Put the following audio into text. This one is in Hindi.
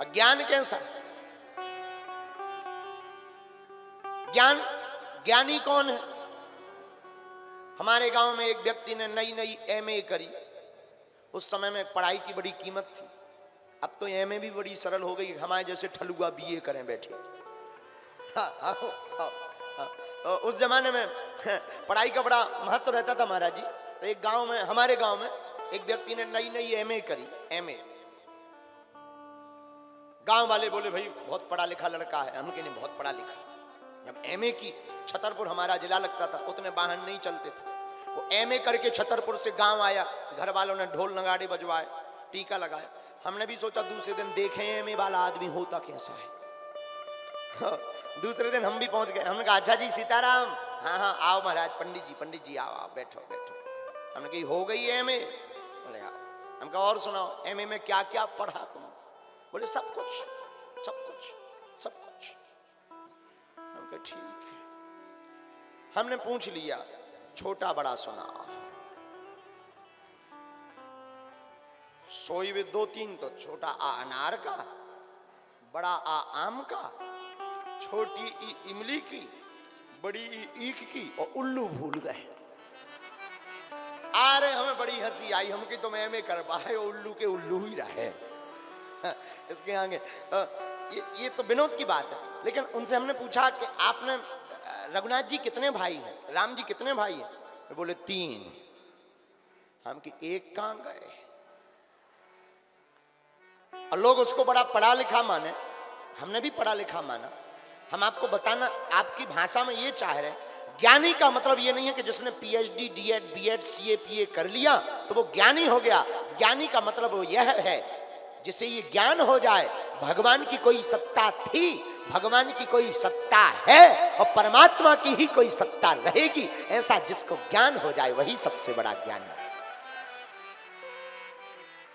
ज्ञान कैसा? ज्ञानी कौन है? हमारे गांव में एक व्यक्ति ने नई नई एमए करी। उस समय में पढ़ाई की बड़ी कीमत थी। अब तो एमए भी बड़ी सरल हो गई, हमारे जैसे ठलुआ बीए करें बैठे। तो उस जमाने में पढ़ाई का बड़ा महत्व रहता था महाराज जी। तो एक गांव में, हमारे गांव में एक व्यक्ति ने नई नई एमए करी। एमए, गांव वाले बोले भाई बहुत पढ़ा लिखा लड़का है। हम कहने बहुत पढ़ा लिखा। जब एमए की, छतरपुर हमारा जिला लगता था, उतने वाहन नहीं चलते थे। वो एमए करके छतरपुर से गांव आया, घर वालों ने ढोल नगाड़े बजवाए, टीका लगाया। हमने भी सोचा दूसरे दिन देखें एमए वाला आदमी होता कैसा है। दूसरे दिन हम भी पहुंच गए। हमने कहा अच्छा जी सीताराम। हाँ हाँ आओ महाराज, पंडित जी आओ आओ, बैठो बैठो। हमने कही हो गई एमए? बोले हाँ। हम कहा और सुनाओ एमए में क्या क्या पढ़ा तुम? बोले सब कुछ सब कुछ सब कुछ। हम कहा ठीक है। हमने पूछ लिया छोटा बड़ा सुना। सोई में दो तीन तो छोटा आ अनार का, बड़ा आ आम का, छोटी ई इमली की, बड़ी ई ईख की, और उल्लू भूल गए। अरे हमें बड़ी हंसी आई। हम की तो मैं में कर पाए, उल्लू के उल्लू ही रहे। इसके आगे ये तो विनोद की बात है। लेकिन उनसे हमने पूछा कि आपने, रघुनाथ जी कितने भाई हैं, राम जी कितने भाई हैं? तो बोले 3। हम की एक कहां गए? और लोग उसको बड़ा पढ़ा लिखा माने, हमने भी पढ़ा लिखा माना। हम आपको बताना, आपकी भाषा में ये चाह रहे, ज्ञानी का मतलब ये नहीं है कि जिसने पीएचडी, डीएड, बीएड, सीए, पीए कर लिया तो वो ज्ञानी हो गया। ज्ञानी का मतलब वो यह है जिसे ये ज्ञान हो जाए भगवान की कोई सत्ता थी, भगवान की कोई सत्ता है और परमात्मा की ही कोई सत्ता रहेगी, ऐसा जिसको ज्ञान हो जाए वही सबसे बड़ा ज्ञानी।